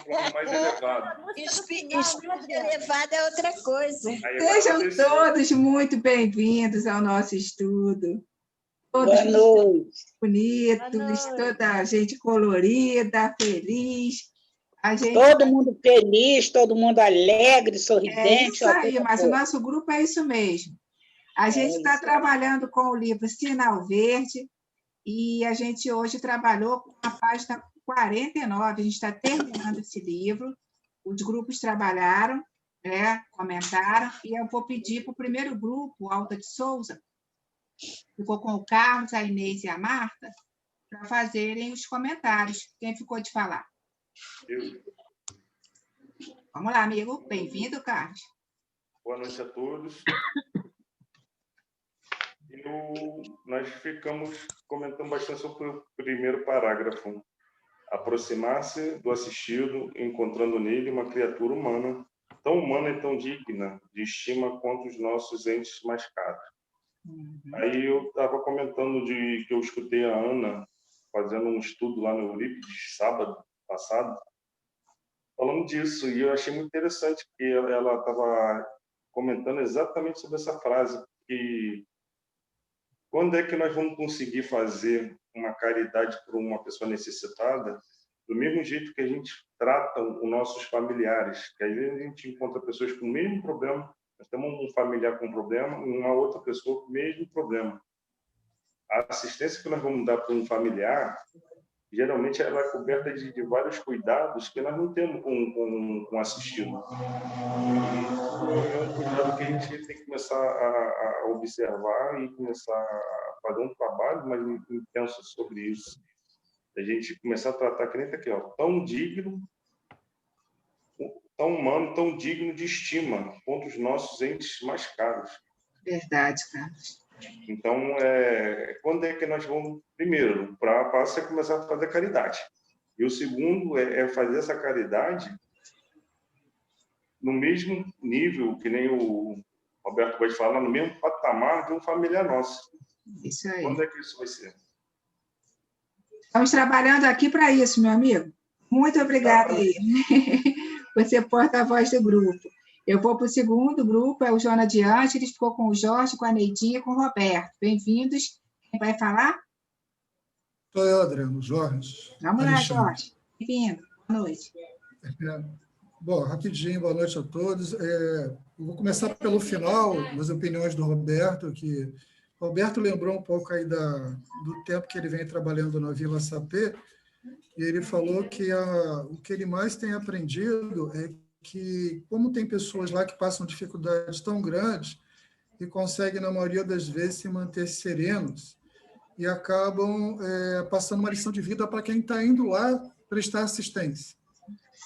mais elevado. Espírito elevado é outra coisa. Sejam todos muito bem-vindos ao nosso estudo. Todos Boa noite. bonitos, toda a gente colorida, feliz. A gente... Todo mundo feliz, todo mundo alegre, sorridente. É isso aí, mas o nosso grupo é isso mesmo. A gente está trabalhando com o livro Sinal Verde e a gente hoje trabalhou com a página 49. A gente está terminando esse livro. Os grupos trabalharam, comentaram, e eu vou pedir para o primeiro grupo, Alta de Souza, ficou com o Carlos, a Inês e a Marta, para fazerem os comentários. Quem ficou de falar? Eu. Vamos lá, amigo. Bem-vindo, Carlos. Boa noite a todos. Nós ficamos comentando bastante sobre o primeiro parágrafo. Aproximar-se do assistido, encontrando nele uma criatura humana e tão digna de estima quanto os nossos entes mais caros. Aí eu estava comentando que eu escutei a Ana fazendo um estudo lá no Eurípides, sábado passado, falando disso, e eu achei muito interessante que ela estava comentando exatamente sobre essa frase, que quando é que nós vamos conseguir fazer uma caridade para uma pessoa necessitada, do mesmo jeito que a gente trata os nossos familiares, que às vezes a gente encontra pessoas com o mesmo problema, nós temos um familiar com problema e uma outra pessoa com o mesmo problema. A assistência que nós vamos dar para um familiar, geralmente ela é coberta de vários cuidados que nós não temos com assistido. E é um cuidado que a gente tem que começar a observar e começar a fazer um trabalho mais intenso sobre isso. A gente começar a tratar que nem tá aqui, tão digno, tão humano, tão digno de estima, quanto os nossos entes mais caros. Verdade, Carlos. Então, quando é que nós vamos, primeiro, para você começar a fazer caridade. E o segundo é fazer essa caridade no mesmo nível, que nem o Roberto pode falar, no mesmo patamar de um familiar nosso. Isso aí. Quando é que isso vai ser? Estamos trabalhando aqui para isso, meu amigo. Muito obrigada aí. Você é porta-voz do grupo. Eu vou para o segundo grupo, é o João Adiante, ele ficou com o Jorge, com a Neidinha e com o Roberto. Bem-vindos. Quem vai falar? Sou eu, Adriano, Jorge. Vamos lá, Jorge. Bem-vindo. Boa noite. Bom, rapidinho, boa noite a todos. Eu vou começar pelo final, das opiniões do Roberto, que o Roberto lembrou um pouco aí do tempo que ele vem trabalhando na Vila Sapê, e ele falou que o que ele mais tem aprendido é que, como tem pessoas lá que passam dificuldades tão grandes e conseguem, na maioria das vezes, se manter serenos e acabam passando uma lição de vida para quem está indo lá prestar assistência.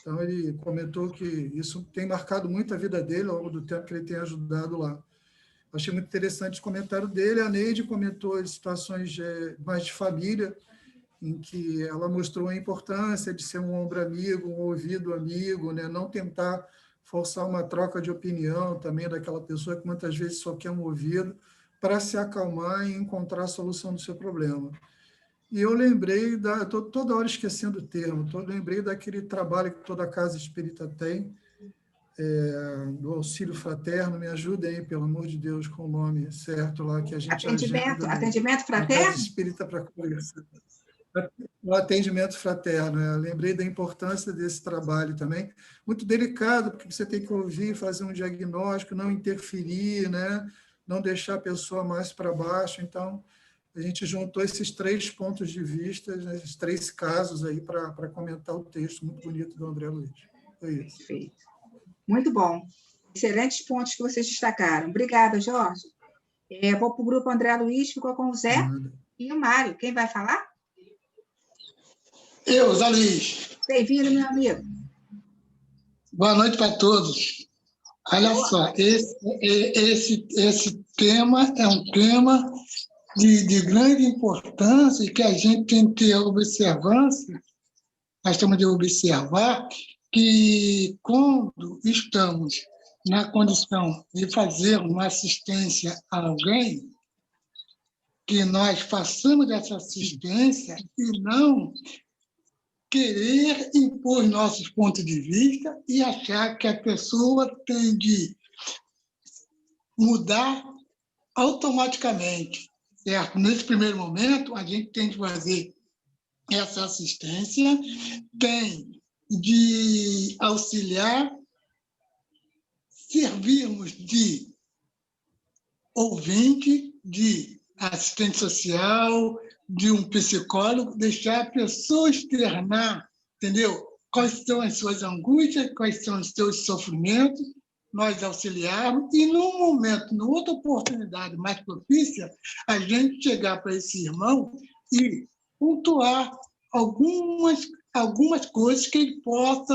Então, ele comentou que isso tem marcado muito a vida dele ao longo do tempo que ele tem ajudado lá. Achei muito interessante o comentário dele. A Neide comentou situações mais de família, em que ela mostrou a importância de ser um ombro amigo, um ouvido amigo, né? Não tentar forçar uma troca de opinião também daquela pessoa que muitas vezes só quer um ouvido, para se acalmar e encontrar a solução do seu problema. E eu lembrei, estou toda hora esquecendo o termo, lembrei daquele trabalho que toda casa espírita tem, do auxílio fraterno. Me ajudem aí, pelo amor de Deus, com o nome certo lá, que a gente atendimento fraterno? Casa espírita para conversar. O atendimento fraterno. Eu lembrei da importância desse trabalho também. Muito delicado, porque você tem que ouvir, fazer um diagnóstico, não interferir, né? Não deixar a pessoa mais para baixo. Então, a gente juntou esses 3 pontos de vista, esses 3 casos aí para comentar o texto muito bonito do André Luiz. Foi isso. Perfeito. Muito bom. Excelentes pontos que vocês destacaram. Obrigada, Jorge. Vou para o grupo André Luiz, ficou com o Zé e o Mário. Quem vai falar? Eu, Zé Luiz. Bem-vindo, meu amigo. Boa noite para todos. Olha só, esse tema é um tema de grande importância e que a gente tem que ter observância, nós temos de observar que quando estamos na condição de fazer uma assistência a alguém, que nós façamos essa assistência e não querer impor nossos pontos de vista e achar que a pessoa tem de mudar automaticamente, certo? Nesse primeiro momento, a gente tem de fazer essa assistência, tem de auxiliar, servirmos de ouvinte, de assistente social, de um psicólogo, deixar a pessoa externar, entendeu? Quais são as suas angústias, quais são os seus sofrimentos, nós auxiliarmos e, num momento, numa outra oportunidade mais propícia, a gente chegar para esse irmão e pontuar algumas coisas que ele possa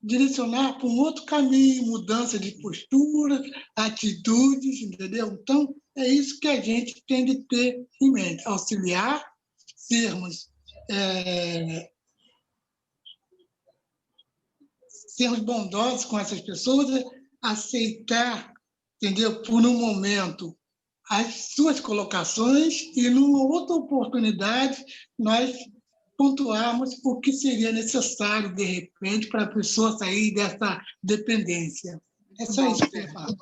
direcionar para um outro caminho, mudança de postura, atitudes, entendeu? Então, é isso que a gente tem de ter em mente, auxiliar, sermos bondosos com essas pessoas, aceitar, entendeu? Por um momento, as suas colocações e, numa outra oportunidade, nós pontuarmos o que seria necessário, de repente, para a pessoa sair dessa dependência. É só isso que eu falo.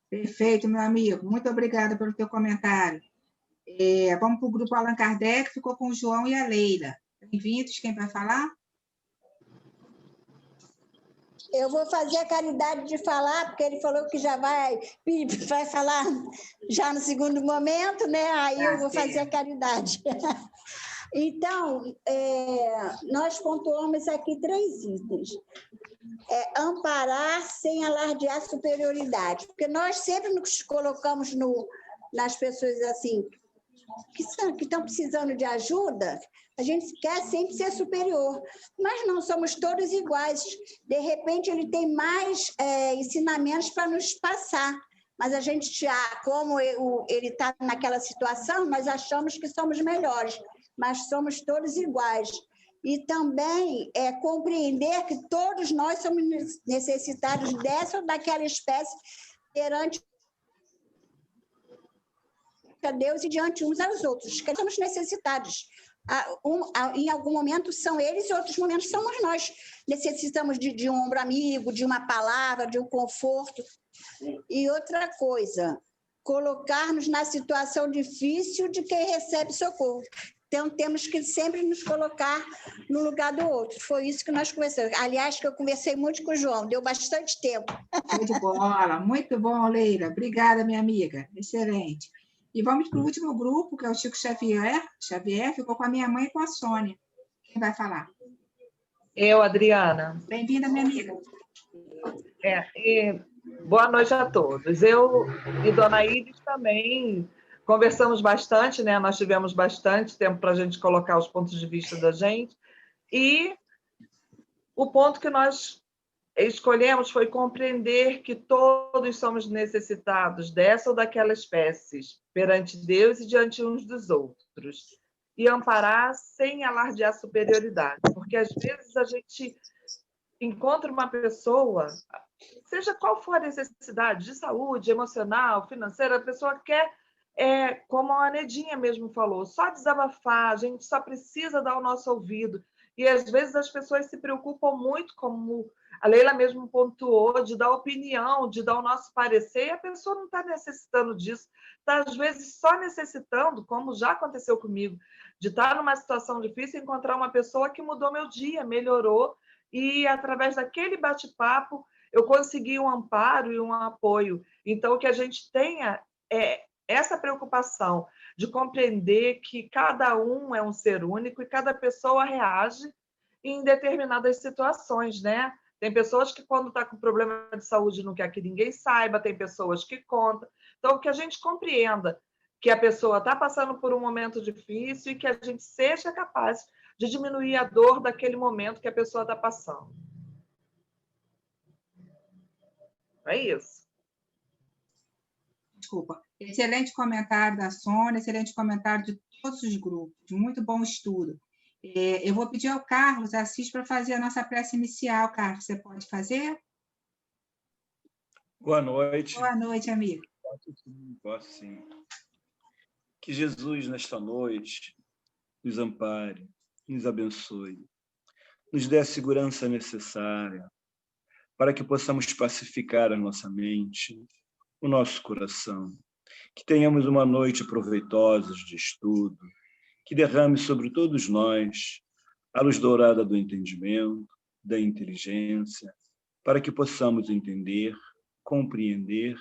Perfeito, meu amigo. Muito obrigada pelo teu comentário. Vamos para o grupo Allan Kardec, ficou com o João e a Leila. Bem-vindos, quem vai falar? Eu vou fazer a caridade de falar, porque ele falou que já vai falar já no segundo momento, né? Aí eu vou fazer a caridade. Então, nós pontuamos aqui 3 itens. Amparar sem alardear superioridade, porque nós sempre nos colocamos nas pessoas assim, que estão precisando de ajuda, a gente quer sempre ser superior, mas não somos todos iguais. De repente, ele tem mais ensinamentos para nos passar, mas a gente, como ele está naquela situação, nós achamos que somos melhores, mas somos todos iguais. E também compreender que todos nós somos necessitados dessa ou daquela espécie perante a Deus e diante uns aos outros, que somos necessitados. Em algum momento são eles, em outros momentos somos nós. Necessitamos de um ombro amigo, de uma palavra, de um conforto. E outra coisa, colocar-nos na situação difícil de quem recebe socorro. Então, temos que sempre nos colocar no lugar do outro. Foi isso que nós conversamos. Aliás, que eu conversei muito com o João, deu bastante tempo. Show de bola, muito bom, Leila. Obrigada, minha amiga. Excelente. E vamos para o último grupo, que é o Chico Xavier. Xavier ficou com a minha mãe e com a Sônia. Quem vai falar? Eu, Adriana. Bem-vinda, minha amiga. Boa noite a todos. Eu e Dona Iris também conversamos bastante, né? Nós tivemos bastante tempo para a gente colocar os pontos de vista da gente. E o ponto que nós escolhemos foi compreender que todos somos necessitados dessa ou daquela espécie, perante Deus e diante uns dos outros. E amparar sem alardear superioridade. Porque, às vezes, a gente encontra uma pessoa, seja qual for a necessidade, de saúde, emocional, financeira, a pessoa quer, como a Nedinha mesmo falou, só desabafar, a gente só precisa dar o nosso ouvido. E, às vezes, as pessoas se preocupam muito, como a Leila mesmo pontuou, de dar opinião, de dar o nosso parecer, e a pessoa não está necessitando disso. Está, às vezes, só necessitando, como já aconteceu comigo, de estar numa situação difícil e encontrar uma pessoa que mudou meu dia, melhorou, e, através daquele bate-papo, eu consegui um amparo e um apoio. Então, que a gente tenha essa preocupação de compreender que cada um é um ser único e cada pessoa reage em determinadas situações, né? Tem pessoas que, quando está com problema de saúde, não quer que ninguém saiba, tem pessoas que contam. Então, que a gente compreenda que a pessoa está passando por um momento difícil e que a gente seja capaz de diminuir a dor daquele momento que a pessoa está passando. É isso. Desculpa. Excelente comentário da Sônia, excelente comentário de todos os grupos. Muito bom estudo. Eu vou pedir ao Carlos Assis para fazer a nossa prece inicial. Carlos, você pode fazer? Boa noite. Boa noite, amigo. Posso sim. Que Jesus, nesta noite, nos ampare, nos abençoe, nos dê a segurança necessária para que possamos pacificar a nossa mente, o nosso coração, que tenhamos uma noite proveitosa de estudo, que derrame sobre todos nós a luz dourada do entendimento, da inteligência, para que possamos entender, compreender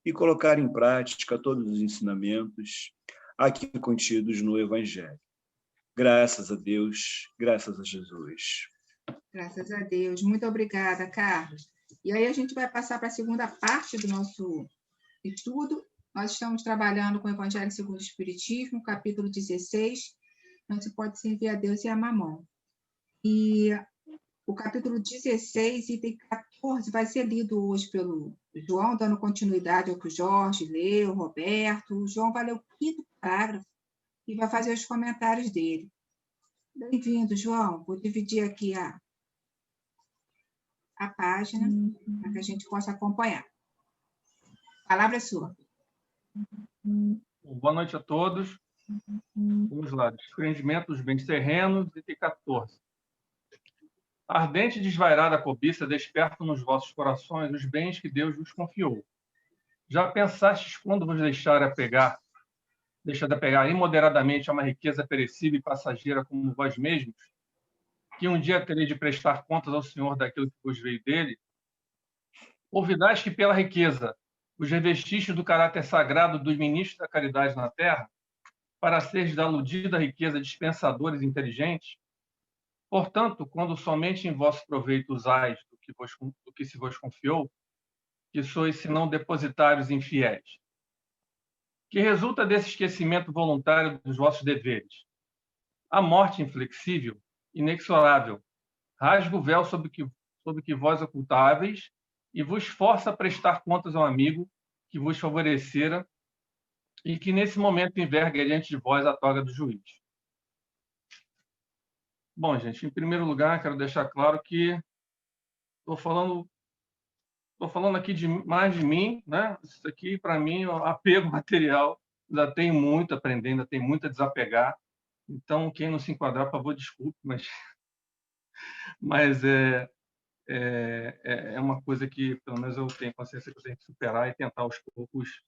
e colocar em prática todos os ensinamentos aqui contidos no Evangelho. Graças a Deus, graças a Jesus. Graças a Deus. Muito obrigada, Carlos. E aí a gente vai passar para a segunda parte do nosso estudo. Nós estamos trabalhando com o Evangelho segundo o Espiritismo, capítulo 16, não se pode servir a Deus e a mamão. E o capítulo 16, item 14, vai ser lido hoje pelo João, dando continuidade ao que o Jorge leu, o Roberto. O João vai ler o 5º parágrafo e vai fazer os comentários dele. Bem-vindo, João. Vou dividir aqui a página para que a gente possa acompanhar. A palavra é sua. Boa noite a todos. Vamos lá. Desprendimento dos bens terrenos, item 14. A ardente e desvairada cobiça desperta nos vossos corações os bens que Deus vos confiou. Já pensastes quando vos deixar de apegar imoderadamente a uma riqueza perecível e passageira como vós mesmos, que um dia tereis de prestar contas ao Senhor daquilo que vos veio dele? Ouvidais que pela riqueza os revestistes do caráter sagrado dos ministros da caridade na terra, para seres da aludida riqueza dispensadores inteligentes? Portanto, quando somente em vosso proveito usais do que se vos confiou, que sois senão depositários infiéis. Que resulta desse esquecimento voluntário dos vossos deveres? A morte inflexível, inexorável, rasga o véu sobre que vós ocultáveis e vos força a prestar contas ao amigo que vos favorecera e que nesse momento enverga diante de vós a toga do juiz. Bom, gente, em primeiro lugar, quero deixar claro que estou falando aqui mais de mim, né? Isso aqui, para mim, é um apego material. Ainda tenho muito a aprender, ainda tenho muito a desapegar. Então, quem não se enquadrar, por favor, desculpe, mas é uma coisa que, pelo menos, eu tenho consciência que eu tenho que superar e tentar, aos poucos,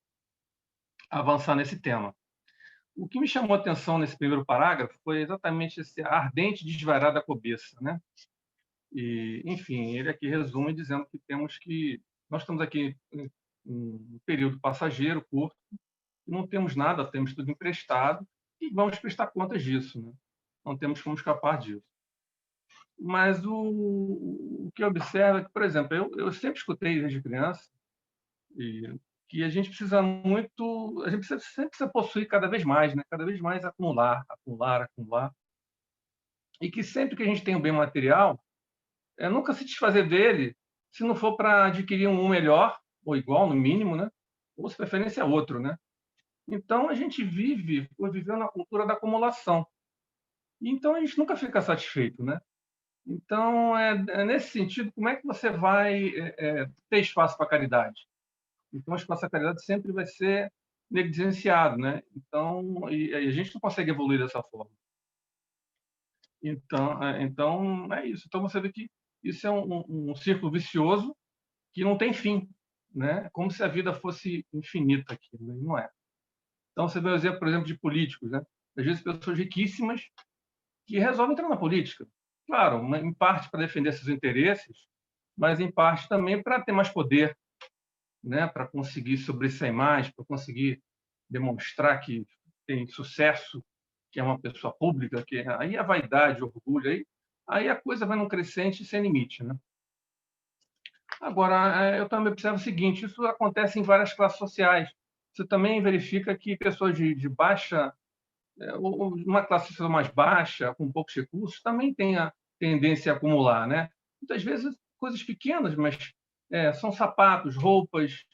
avançar nesse tema. O que me chamou a atenção nesse primeiro parágrafo foi exatamente esse ardente desvairada da cobiça, né? E, enfim, ele aqui resume dizendo que nós estamos aqui em um período passageiro, curto, não temos nada, temos tudo emprestado e vamos prestar contas disso, né? Não temos como escapar disso. Mas o que eu observo é que, por exemplo, eu sempre escutei desde criança que a gente precisa sempre precisa possuir cada vez mais, né? Cada vez mais acumular. E que sempre que a gente tem um bem material, nunca se desfazer dele, se não for para adquirir um melhor, ou igual, no mínimo, né? Ou, se preferência, outro, né? Então, a gente viveu na cultura da acumulação. Então, a gente nunca fica satisfeito, né? Então, nesse sentido, como é que você vai ter espaço para a caridade? Então, o espaço para a caridade sempre vai ser negligenciado, né? Então, e a gente não consegue evoluir dessa forma. Então, é isso. Então, você vê que isso é um círculo vicioso que não tem fim, né? Como se a vida fosse infinita aqui, né? Não é. Então, você vê o exemplo, por exemplo, de políticos, né? Às vezes, pessoas riquíssimas que resolvem entrar na política. Claro, em parte para defender seus interesses, mas em parte também para ter mais poder, né? Para conseguir sobressair mais, para conseguir demonstrar que tem sucesso, que é uma pessoa pública, que aí a vaidade, o orgulho, aí a coisa vai num crescente sem limite, né? Agora, eu também observo o seguinte, isso acontece em várias classes sociais. Você também verifica que pessoas de baixa, uma classe social mais baixa, com poucos recursos, também tem a tendência a acumular, né? Muitas vezes coisas pequenas, mas são sapatos, roupas,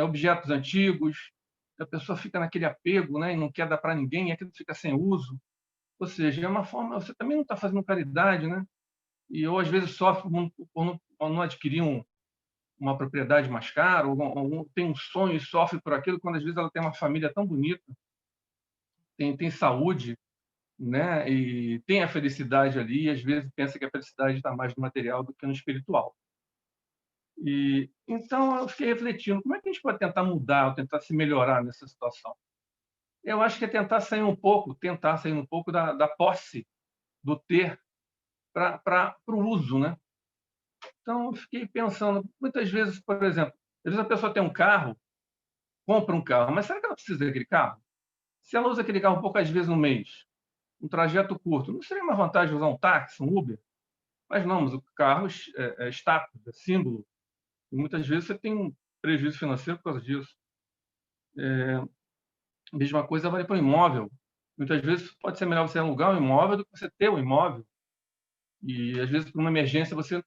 objetos antigos. A pessoa fica naquele apego, né? E não quer dar para ninguém, e aquilo fica sem uso. Ou seja, é uma forma. Você também não está fazendo caridade, né? E ou às vezes sofre por não adquirir uma propriedade mais cara, ou tem um sonho e sofre por aquilo, quando às vezes ela tem uma família tão bonita, tem saúde, né? E tem a felicidade ali, e às vezes pensa que a felicidade está mais no material do que no espiritual. E então eu fiquei refletindo, como é que a gente pode tentar mudar, ou tentar se melhorar nessa situação? Eu acho que é tentar sair um pouco da posse, do ter, para o uso, né? Então, eu fiquei pensando, muitas vezes, por exemplo, às vezes a pessoa tem um carro, compra um carro, mas será que ela precisa daquele carro? Se ela usa aquele carro poucas vezes no mês, um trajeto curto, não seria uma vantagem usar um táxi, um Uber? Mas não, mas o carro é status, é símbolo. E muitas vezes você tem um prejuízo financeiro por causa disso. A mesma coisa vale para o imóvel. Muitas vezes pode ser melhor você alugar um imóvel do que você ter um imóvel. E às vezes, por uma emergência, você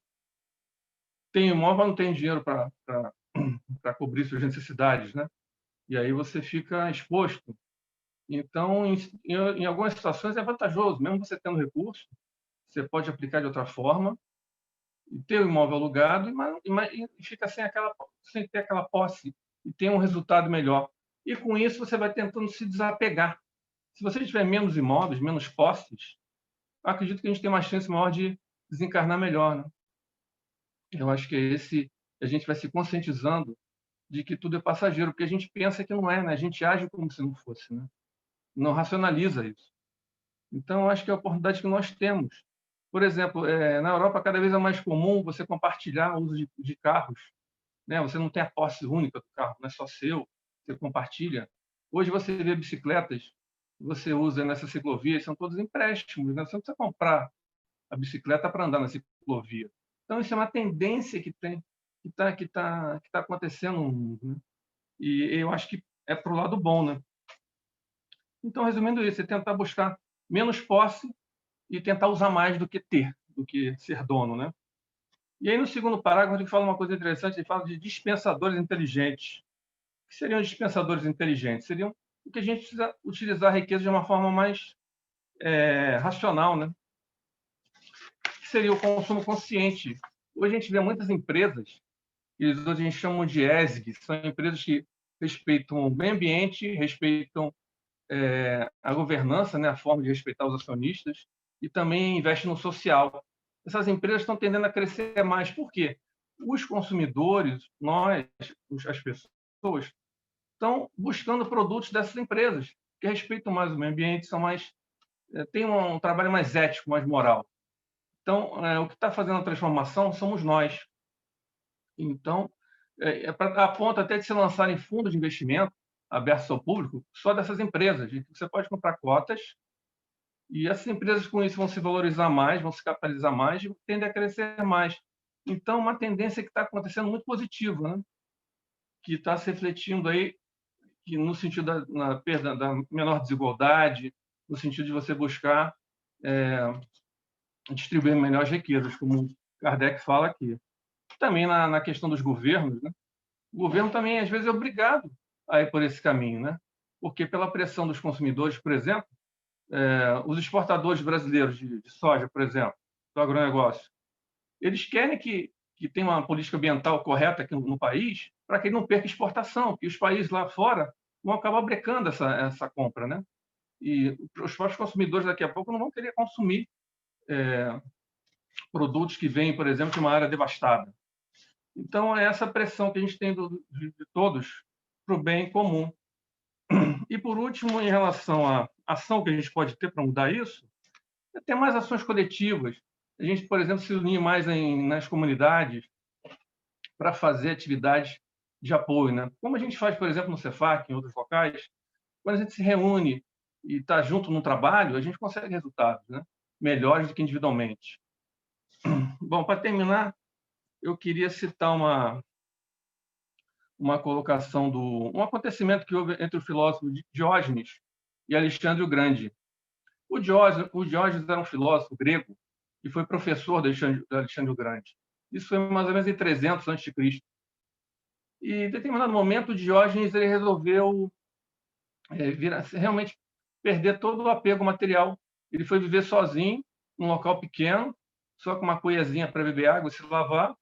tem imóvel, mas não tem dinheiro para cobrir suas necessidades, né? E aí você fica exposto. Então, em algumas situações é vantajoso, mesmo você tendo recurso, você pode aplicar de outra forma e ter o imóvel alugado e fica sem ter aquela posse e ter um resultado melhor. E com isso você vai tentando se desapegar. Se você tiver menos imóveis, menos posses, eu acredito que a gente tem uma chance maior de desencarnar melhor, né? Eu acho que a gente vai se conscientizando de que tudo é passageiro, porque a gente pensa que não é, né? A gente age como se não fosse, né? Não racionaliza isso. Então, eu acho que é a oportunidade que nós temos. Por exemplo, na Europa, cada vez é mais comum você compartilhar o uso de carros, né? Você não tem a posse única do carro, não é só seu, você compartilha. Hoje você vê bicicletas, você usa nessas ciclovias, são todos empréstimos, né? Você não precisa comprar a bicicleta para andar na ciclovia. Então, isso é uma tendência que está acontecendo no mundo, né? E eu acho que é para o lado bom, né? Então, resumindo isso, é tentar buscar menos posse e tentar usar mais do que ser dono, né? E aí, no segundo parágrafo, ele fala uma coisa interessante, ele fala de dispensadores inteligentes. O que seriam dispensadores inteligentes? Seriam o que a gente precisa utilizar a riqueza de uma forma mais racional, né? Que seria o consumo consciente. Hoje a gente vê muitas empresas, que hoje a gente chama de ESG, são empresas que respeitam o meio ambiente, respeitam a governança, né, a forma de respeitar os acionistas, e também investem no social. Essas empresas estão tendendo a crescer mais. Por quê? Os consumidores, as pessoas, estão buscando produtos dessas empresas, que respeitam mais o meio ambiente, têm um trabalho mais ético, mais moral. Então, o que está fazendo a transformação somos nós. Então, a ponto até de se lançarem fundos de investimento abertos ao público só dessas empresas. Você pode comprar cotas e essas empresas com isso vão se valorizar mais, vão se capitalizar mais e tendem a crescer mais. Então, uma tendência que está acontecendo muito positiva, né? Que está se refletindo aí que no sentido da perda da menor desigualdade, no sentido de você buscar distribuir melhor as riquezas, como Kardec fala aqui. Também na questão dos governos, né? O governo também, às vezes, é obrigado a ir por esse caminho, né? Porque, pela pressão dos consumidores, por exemplo, os exportadores brasileiros de soja, por exemplo, do agronegócio, eles querem que tenha uma política ambiental correta aqui no país para que ele não perca exportação, porque os países lá fora vão acabar brecando essa compra, né? E os próprios consumidores, daqui a pouco, não vão querer consumir produtos que vêm, por exemplo, de uma área devastada. Então, é essa pressão que a gente tem de todos para o bem comum. E, por último, em relação à ação que a gente pode ter para mudar isso, é ter mais ações coletivas. A gente, por exemplo, se unir mais nas comunidades para fazer atividades de apoio, né? Como a gente faz, por exemplo, no Cefac, em outros locais, quando a gente se reúne e está junto no trabalho, a gente consegue resultados, né? Melhores do que individualmente. Bom, para terminar, eu queria citar uma colocação um acontecimento que houve entre o filósofo Diógenes e Alexandre o Grande. O Diógenes era um filósofo grego e foi professor de Alexandre o Grande. Isso foi mais ou menos em 300 a.C. E, em determinado momento, o Diógenes ele resolveu realmente perder todo o apego material. Ele foi viver sozinho, num local pequeno, só com uma cuiazinha para beber água e se lavar.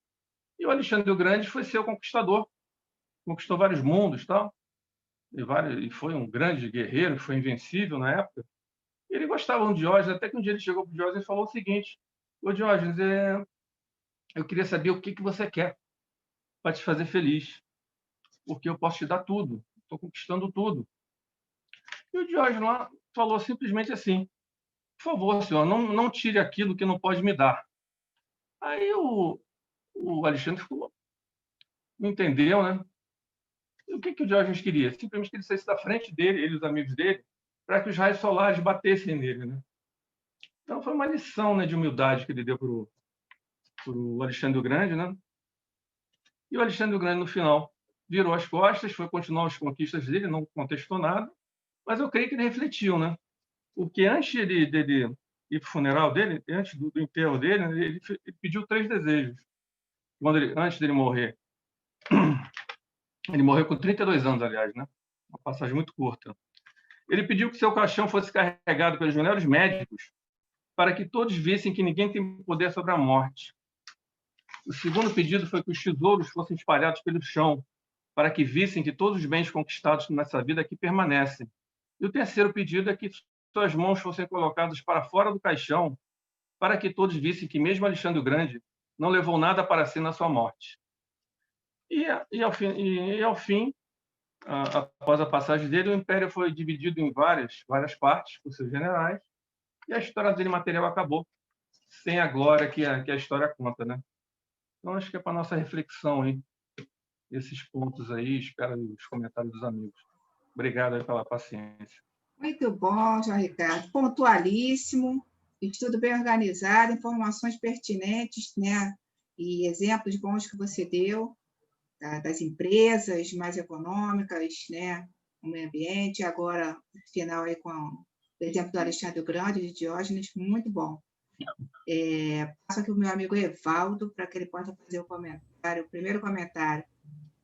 E o Alexandre o Grande foi seu conquistador. Conquistou vários mundos, tal. E foi um grande guerreiro, foi invencível na época. Ele gostava de Diógenes, até que um dia ele chegou para o Diógenes e falou o seguinte: ô Diógenes, eu queria saber o que você quer para te fazer feliz, porque eu posso te dar tudo, estou conquistando tudo. E o Diógenes lá falou simplesmente assim: por favor, senhor, não tire aquilo que não pode me dar. Aí o Alexandre falou, não entendeu, né? E o que o Diógenes queria? Simplesmente que ele saísse da frente dele, ele e os amigos dele, para que os raios solares batessem nele, né? Então foi uma lição, né, de humildade que ele deu para o Alexandre o Grande, né? E o Alexandre o Grande, no final, virou as costas, foi continuar as conquistas dele, não contestou nada, mas eu creio que ele refletiu, né? Porque antes dele ir para o funeral dele, antes do enterro dele, ele pediu 3 desejos, antes dele morrer. Ele morreu com 32 anos, aliás, né? Uma passagem muito curta. Ele pediu que seu caixão fosse carregado pelos melhores médicos para que todos vissem que ninguém tem poder sobre a morte. O segundo pedido foi que os tesouros fossem espalhados pelo chão, para que vissem que todos os bens conquistados nessa vida aqui permanecem. E o terceiro pedido é que suas mãos fossem colocadas para fora do caixão, para que todos vissem que mesmo Alexandre o Grande não levou nada para si na sua morte. E ao fim, após a passagem dele, o Império foi dividido em várias partes por seus generais, e a história dele material acabou, sem a glória que a história conta, né? Então, acho que é para a nossa reflexão aí, esses pontos aí, espero os comentários dos amigos. Obrigado aí pela paciência. Muito bom, João Ricardo. Pontualíssimo, estudo bem organizado, informações pertinentes, né? E exemplos bons que você deu, das empresas mais econômicas, né? O meio ambiente, agora, final aí com o exemplo do Alexandre o Grande, de Diógenes, muito bom. Passo aqui o meu amigo Evaldo, para que ele possa fazer o primeiro comentário.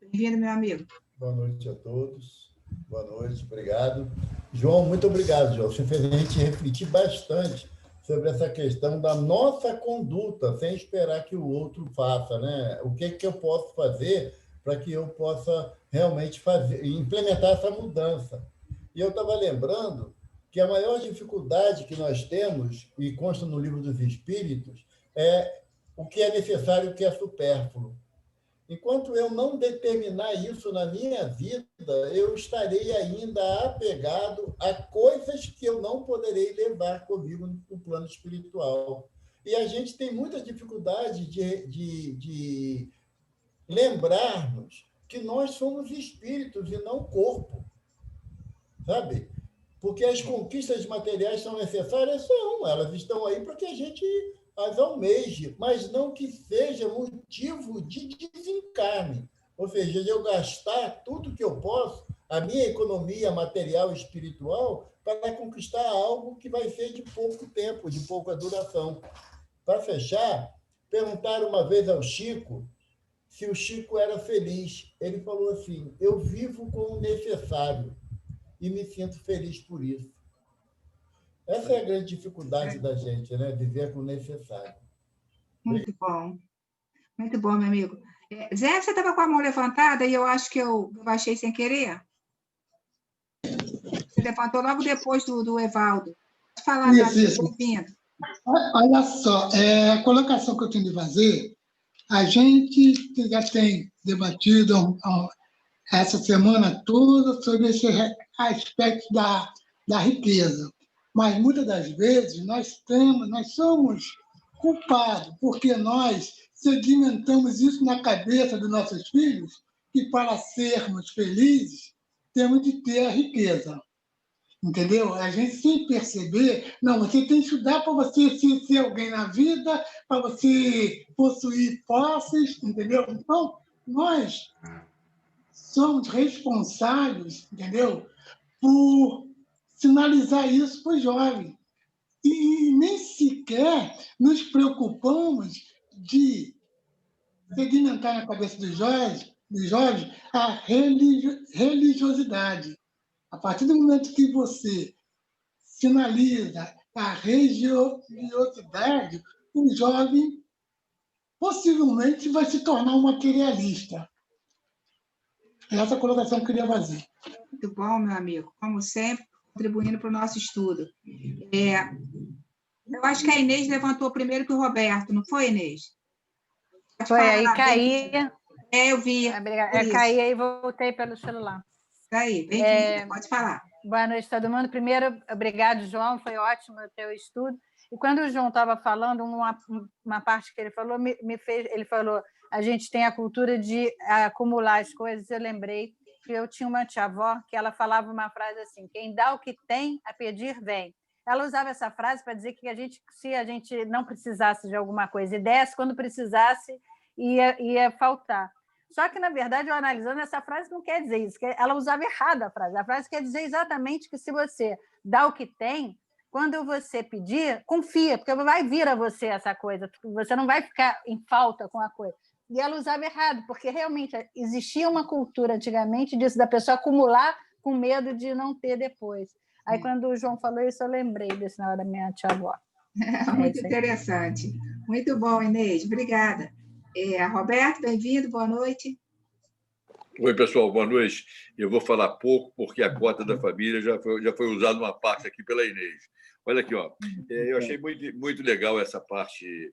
Bem-vindo, meu amigo. Boa noite a todos. Boa noite, obrigado. João, muito obrigado, João. Você fez a gente refletir bastante sobre essa questão da nossa conduta, sem esperar que o outro faça, né? O que eu posso fazer para que eu possa realmente implementar essa mudança. E eu estava lembrando que a maior dificuldade que nós temos, e consta no Livro dos Espíritos, é o que é necessário e o que é supérfluo. Enquanto eu não determinar isso na minha vida, eu estarei ainda apegado a coisas que eu não poderei levar comigo no plano espiritual. E a gente tem muita dificuldade de lembrarmos que nós somos espíritos e não corpo, sabe? Porque as conquistas materiais são necessárias, elas estão aí para que a gente as almeje, mas não que seja motivo de desencarne. Ou seja, de eu gastar tudo que eu posso, a minha economia material e espiritual, para conquistar algo que vai ser de pouco tempo, de pouca duração. Para fechar, perguntaram uma vez ao Chico se o Chico era feliz. Ele falou assim: eu vivo com o necessário e me sinto feliz por isso. Essa é a grande dificuldade da gente, né? Viver com o necessário. Muito bom. Muito bom, meu amigo. Zé, você estava com a mão levantada e eu acho que eu baixei sem querer. Você levantou logo depois do Evaldo. Pode falar, isso. Bem-vindo. Olha só, a colocação que eu tenho de fazer, a gente já tem debatido essa semana toda sobre esse aspecto da riqueza. Mas, muitas das vezes, nós somos culpados, porque nós sedimentamos isso na cabeça dos nossos filhos, que para sermos felizes, temos de ter a riqueza. Entendeu? A gente, sem perceber, não, você tem que estudar para você ser alguém na vida, para você possuir posses, entendeu? Então, nós somos responsáveis, entendeu? Por sinalizar isso para o jovem. E nem sequer nos preocupamos de sedimentar na cabeça dos jovens a religiosidade. A partir do momento que você sinaliza a religiosidade, o jovem possivelmente vai se tornar um materialista. Essa colocação que eu queria fazer. Muito bom, meu amigo. Como sempre, contribuindo para o nosso estudo. Eu acho que a Inês levantou primeiro que o Roberto, não foi, Inês? Pode Foi, falar, aí caí. eu vi. Caí e voltei pelo celular. Tá aí, bem-vinda, pode falar. Boa noite, todo mundo. Primeiro, obrigado, João, foi ótimo o teu estudo. E quando o João estava falando, uma parte que ele falou, ele falou, a gente tem a cultura de acumular as coisas. Eu lembrei que eu tinha uma tia-avó que ela falava uma frase assim, quem dá o que tem, a pedir vem. Ela usava essa frase para dizer que se a gente não precisasse de alguma coisa e desse, quando precisasse, ia faltar. Só que, na verdade, eu analisando, essa frase não quer dizer isso, ela usava errado a frase. A frase quer dizer exatamente que se você dá o que tem, quando você pedir, confia, porque vai vir a você essa coisa, você não vai ficar em falta com a coisa. E ela usava errado, porque realmente existia uma cultura antigamente disso, da pessoa acumular com medo de não ter depois. Aí, quando o João falou isso, eu lembrei desse na hora da minha tia-avó. Muito interessante. Muito bom, Inês. Obrigada. Roberto, bem-vindo, boa noite. Oi, pessoal, boa noite. Eu vou falar pouco, porque a cota da família já foi usada uma parte aqui pela Inês. Olha aqui, ó. Eu achei muito, muito legal essa parte,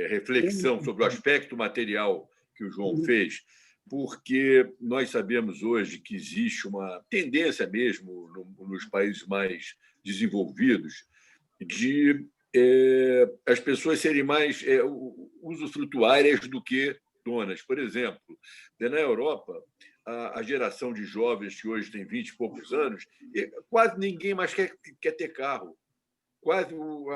reflexão sobre o aspecto material que o João fez, porque nós sabemos hoje que existe uma tendência mesmo nos países mais desenvolvidos de as pessoas serem mais usufrutuárias do que donas. Por exemplo, na Europa, a geração de jovens que hoje tem 20 e poucos anos, quase ninguém mais quer ter carro. Quase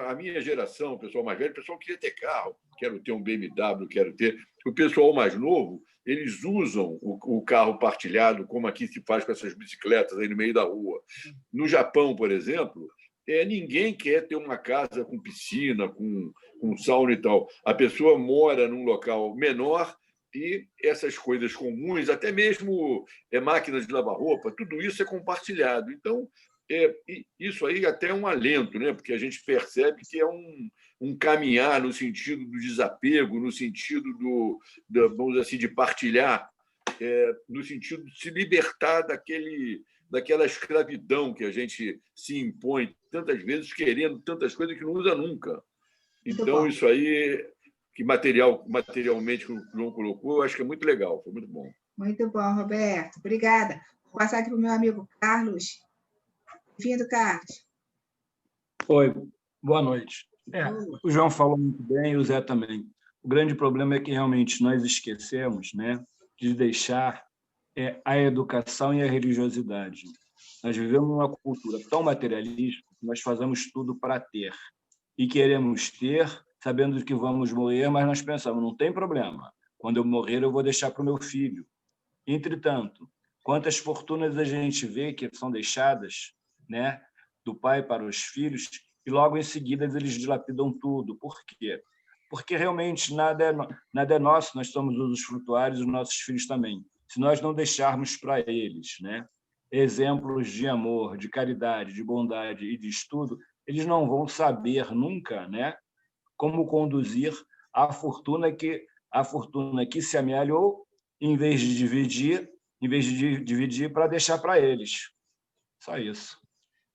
a minha geração, o pessoal mais velho, o pessoal queria ter carro. Quero ter um BMW, quero ter... O pessoal mais novo, eles usam o carro partilhado, como aqui se faz com essas bicicletas aí no meio da rua. No Japão, por exemplo, ninguém quer ter uma casa com piscina, com sauna e tal. A pessoa mora num local menor e essas coisas comuns, até mesmo máquinas de lavar roupa, tudo isso é compartilhado. Então, isso aí até é um alento, né? Porque a gente percebe que é um caminhar no sentido do desapego, no sentido vamos dizer assim, de partilhar, no sentido de se libertar daquela escravidão que a gente se impõe tantas vezes, querendo tantas coisas que não usa nunca. Então, isso aí, que materialmente que o João colocou, eu acho que é muito legal, foi muito bom. Muito bom, Roberto. Obrigada. Vou passar aqui para o meu amigo Carlos. Bem-vindo, Carlos. Oi, boa noite. O João falou muito bem e o Zé também. O grande problema é que realmente nós esquecemos, né, de deixar a educação e a religiosidade. Nós vivemos numa cultura tão materialista que nós fazemos tudo para ter. E queremos ter, sabendo que vamos morrer, mas nós pensamos, não tem problema. Quando eu morrer, eu vou deixar para o meu filho. Entretanto, quantas fortunas a gente vê que são deixadas, né, do pai para os filhos, e logo em seguida eles dilapidam tudo. Por quê? Porque realmente nada é nosso, nós somos usufrutuários, os nossos filhos também. Se nós não deixarmos para eles, né, exemplos de amor, de caridade, de bondade e de estudo, eles não vão saber nunca, né, como conduzir a fortuna que se amealhou, em vez de dividir para deixar para eles. Só isso.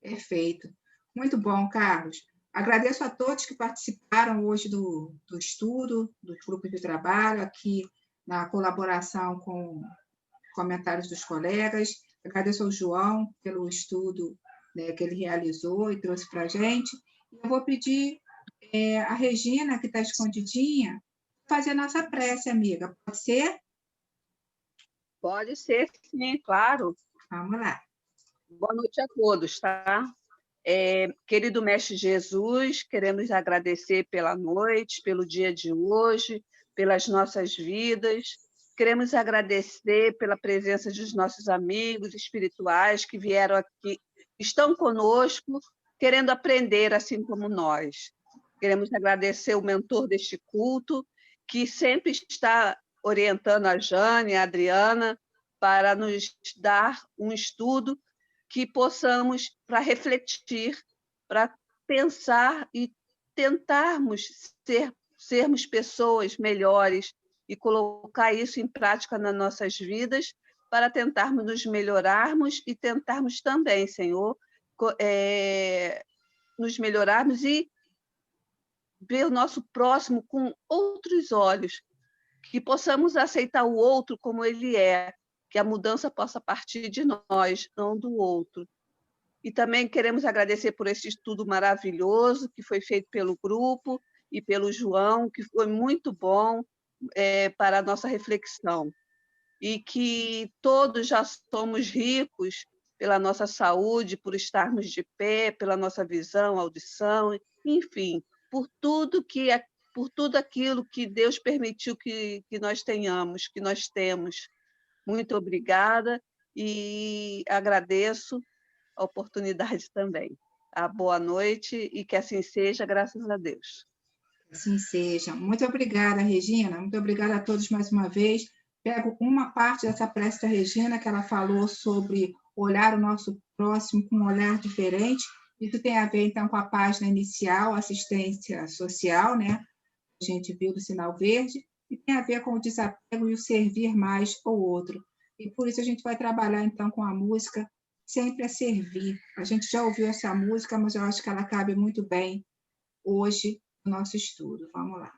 Perfeito. Muito bom, Carlos. Agradeço a todos que participaram hoje do estudo, dos grupos de trabalho, aqui na colaboração com comentários dos colegas. Agradeço ao João pelo estudo, né, que ele realizou e trouxe para a gente. Eu vou pedir a Regina, que está escondidinha, fazer a nossa prece, amiga. Pode ser? Pode ser, sim, claro. Vamos lá. Boa noite a todos, tá? Querido Mestre Jesus, queremos agradecer pela noite, pelo dia de hoje, pelas nossas vidas. Queremos agradecer pela presença dos nossos amigos espirituais que vieram aqui, estão conosco, querendo aprender assim como nós. Queremos agradecer o mentor deste culto, que sempre está orientando a Jane, a Adriana, para nos dar um estudo que possamos, para refletir, para pensar e tentarmos sermos pessoas melhores e colocar isso em prática nas nossas vidas para tentarmos nos melhorarmos e tentarmos também, Senhor, nos melhorarmos e ver o nosso próximo com outros olhos, que possamos aceitar o outro como ele é, que a mudança possa partir de nós, não do outro. E também queremos agradecer por esse estudo maravilhoso que foi feito pelo grupo e pelo João, que foi muito bom para a nossa reflexão. E que todos já somos ricos pela nossa saúde, por estarmos de pé, pela nossa visão, audição, enfim, por tudo aquilo que Deus permitiu que nós tenhamos, que nós temos. Muito obrigada e agradeço a oportunidade também. A boa noite e que assim seja, graças a Deus. Assim seja. Muito obrigada, Regina. Muito obrigada a todos mais uma vez. Pego uma parte dessa prece da Regina, que ela falou sobre olhar o nosso próximo com um olhar diferente. Isso tem a ver, então, com a página inicial, assistência social, né? A gente viu do sinal verde, e tem a ver com o desapego e o servir mais ao outro. E por isso a gente vai trabalhar, então, com a música Sempre a Servir. A gente já ouviu essa música, mas eu acho que ela cabe muito bem hoje no nosso estudo. Vamos lá.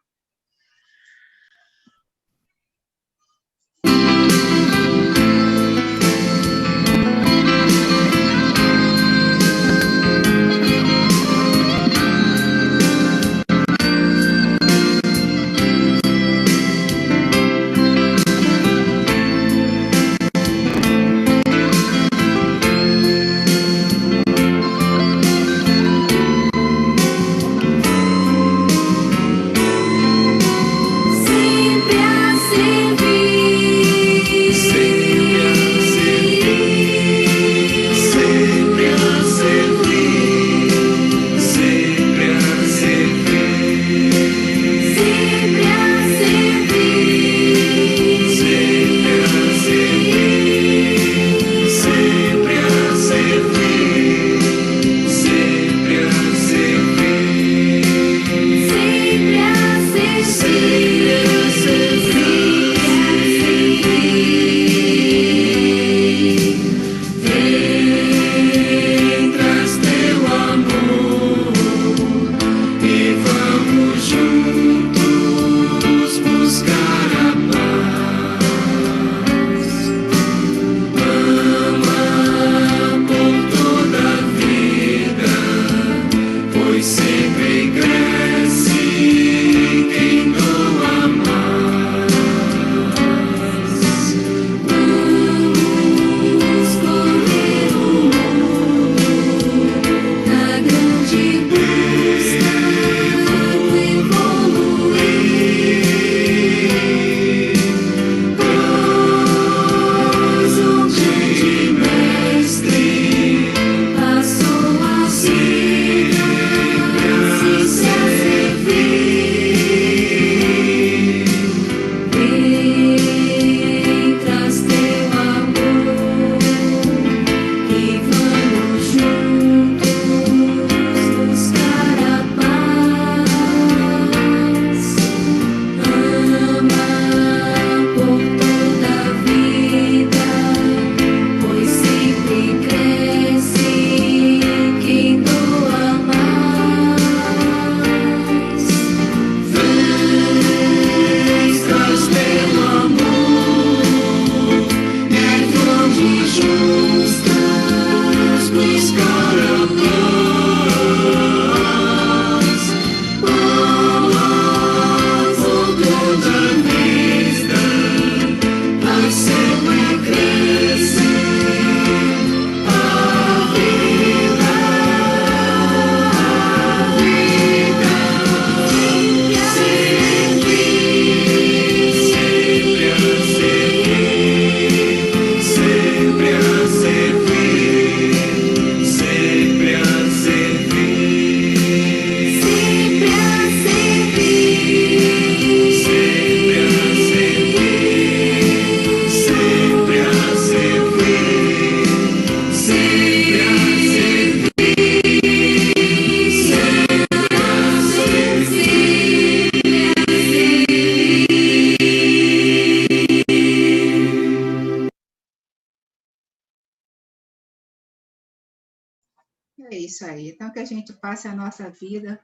É isso aí. Então, que a gente passe a nossa vida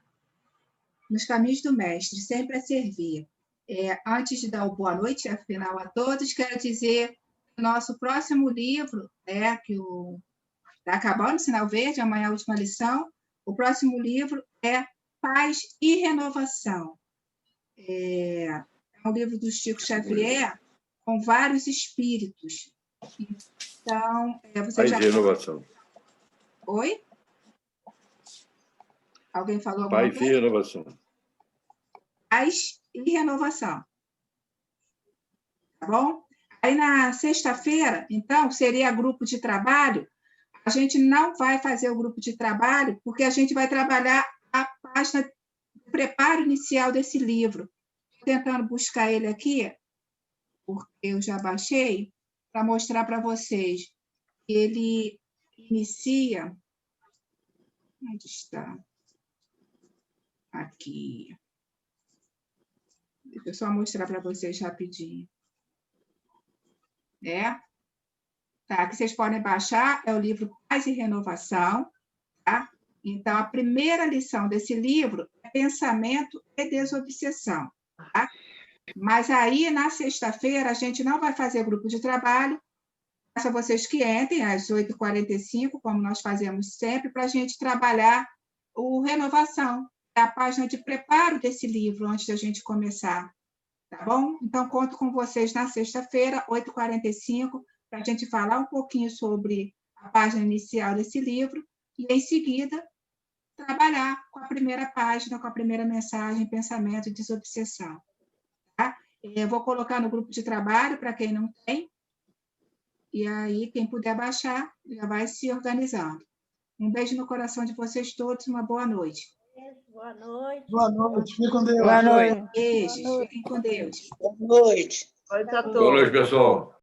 nos caminhos do Mestre, sempre a servir. Antes de dar o boa noite, afinal, a todos, quero dizer que o nosso próximo livro, que está acabando o Sinal Verde, amanhã a última lição, o próximo livro é Paz e Renovação. É um livro do Chico Xavier com vários espíritos. Então, você Paz já... e renovação. Oi? Alguém falou alguma Paz coisa? e renovação. Paz e renovação. Tá bom? Aí, na sexta-feira, então, seria grupo de trabalho. A gente não vai fazer o grupo de trabalho, porque a gente vai trabalhar a página de preparo inicial desse livro. Estou tentando buscar ele aqui, porque eu já baixei, para mostrar para vocês. Ele inicia... Onde está? Aqui. Deixa eu só mostrar para vocês rapidinho. Tá, que vocês podem baixar é o livro Paz e Renovação, tá? Então, a primeira lição desse livro é Pensamento e Desobsessão, tá? Mas aí, na sexta-feira, a gente não vai fazer grupo de trabalho, peço a vocês que entrem às 8h45, como nós fazemos sempre, para a gente trabalhar o Renovação, é a página de preparo desse livro, antes da gente começar, tá bom? Então, conto com vocês na sexta-feira, 8h45, para a gente falar um pouquinho sobre a página inicial desse livro e, em seguida, trabalhar com a primeira página, com a primeira mensagem, Pensamento e Desobsessão. Tá? Eu vou colocar no grupo de trabalho, para quem não tem, e aí, quem puder baixar, já vai se organizando. Um beijo no coração de vocês todos, uma boa noite. Boa noite. Boa noite. Fiquem com Deus. Boa noite. Beijos. Fiquem com Deus. Boa noite. Boa noite a todos. Boa noite, pessoal.